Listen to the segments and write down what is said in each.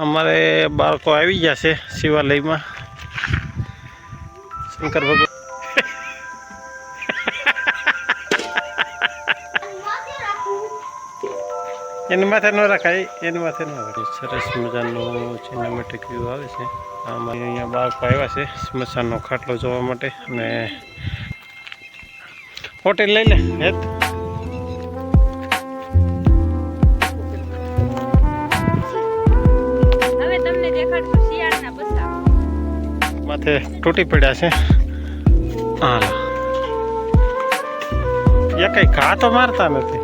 અમારે બાળકો આવી જશે શિવાલયમાં શંકર ભગવાન એની માથે ન રખાય, એની માથે ન રખાય. સરસ મજાનો સિનેમેટિક વ્યૂ આવે છે. આમાં અહીંયા બાળકો આવ્યા છે સ્મશાનનો ખાટલો જોવા માટે. અને હોટેલ લઈ લે હેત. માથે તૂટી પડ્યા છે. હા, એ કઈ ઘા તો મારતા નથી.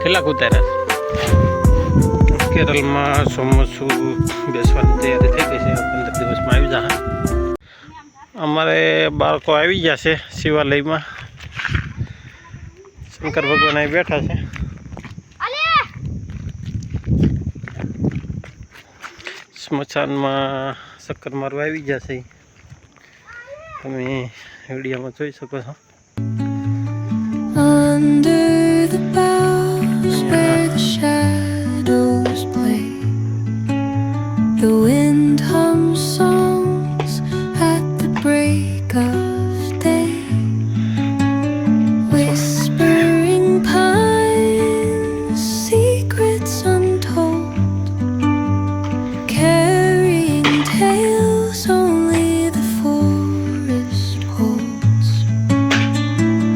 કેટલાક ઉતાર્યા કેરળમાં ચોમાસું બેસવાની તૈયારી થઈ ગઈ છે. 15 દિવસમાં આવી જશે. અમારે બાળકો આવી ગયા છે શિવાલયમાં. શંકર ભગવાન અહીં બેઠા છે. સ્મશાનમાં ચક્કર મારવા આવી ગયા છે. તમે વિડીયોમાં જોઈ શકો છો. The wind hums songs at the break of day, whispering pines, secrets untold, carrying tales only the forest holds.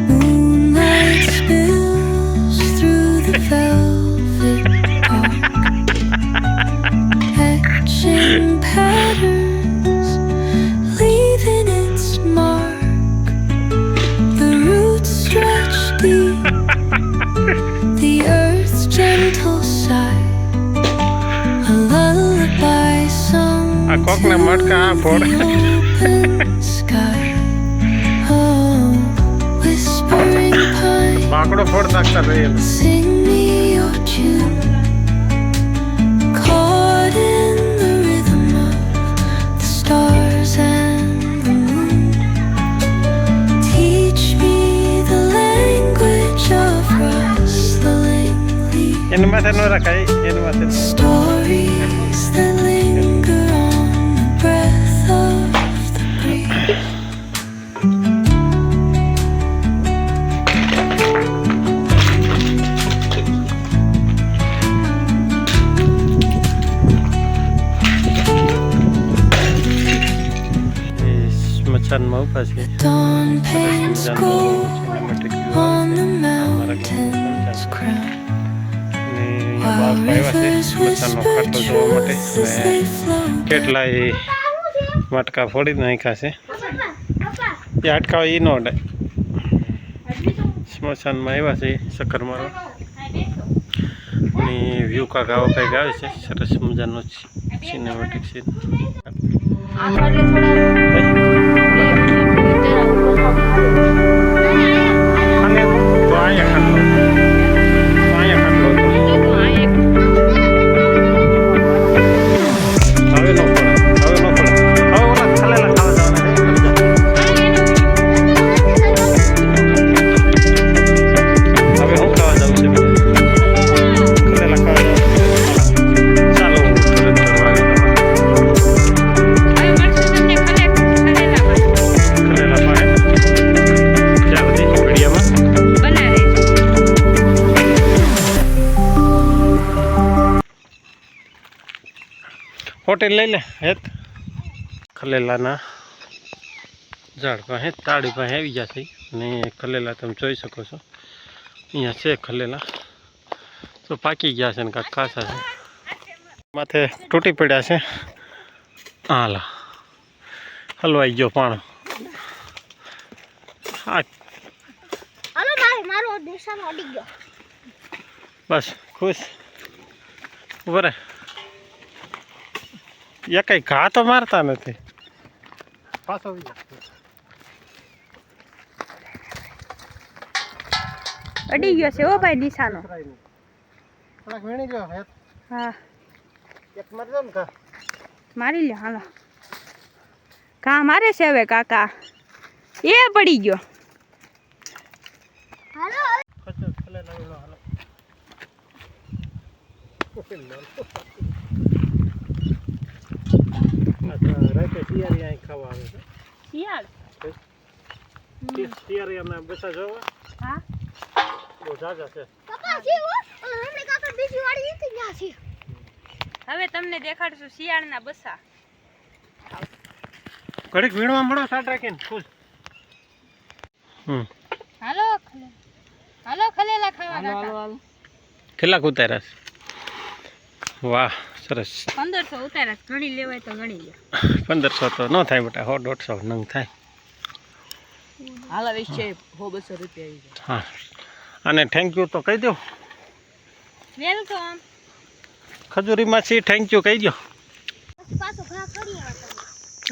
Moonlight spills through the velvet park, patterns, leaving its mark. The roots stretch deep, the earth's gentle sigh, a lullaby sung to the open sky. Oh, whispering pine, sing me your tune. એની માથે ન રખાય, એની માથે. Stories that linger on the breath of the breeze. સ્મશાનમાં ઉભા છે. Dawn paints gold on the mountain's crown. કેટલાય મટકા ફોડી નાખ્યા છે. એ અટકાવે એ ન અડે. સ્મશાનમાં આવ્યા છે ચક્કર મારવા. અને વ્યૂ કાંક આવો કંઈક આવે છે. સરસ મજાનો સિનેમેટિક સીન. હોટેલ લઈ લે હેત. ખલેલાના ઝાડ પાસે તાળી પાસે આવી જશે. અને ખલેલા તમે જોઈ શકો છો. અહીંયા છે ખલેલા તો પાકી ગયા છે ને કાંક કાચા છે. માથે તૂટી પડ્યા છે. હાલા હલવાઈ ગયો પાણો. હા બસ ખુશ બરે. એ કઈ ઘા તો મારતા નથી. પાછો અડી ગયો છે ઓ ભાઈ નિશાનો. હા મારી લ્યો હાલો. ઘા મારે છે હવે કાકા. એ પડી ગયો. ખલેલા વીણો હાલો રાતે શિયાળી અહીં ખાવા આવે છે શિયાળ શિયાળી અમે બસા જોવા હા બહુ ઝાઝા છે હવે તમને દેખાડશું શિયાળના બસા ઘડીક વીણવા મળો સાટ રાખીને ખુશ હાલો ખલેલા ખાવા કાકા કેટલાક ઉતાર્યા છે વાહ સરસ 1500 ઉતાર્યા ઘણી લેવાય તો ગણી લે 1500 તો ન થાય બેટા 100-150 નંગ થાય હાલા વિશે 100-200 રૂપિયા હા અને થેન્ક યુ તો કહી દો વેલકમ ખજૂરીમાં છે થેન્ક યુ કહી દો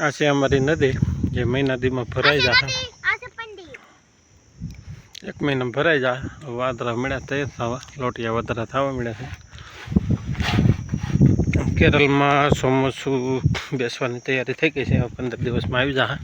આ છે અમારી નદી જે મહિનાદીમાં ભરાઈ જાય 1 મહિના ભરાઈ જાય વાદળા મળ્યા તૈયાર થવા લોટિયા વધારા થવા મળ્યા છે કેરળમાં ચોમાસું બેસવાની તૈયારી થઈ ગઈ છે 15 દિવસમાં આવી જાય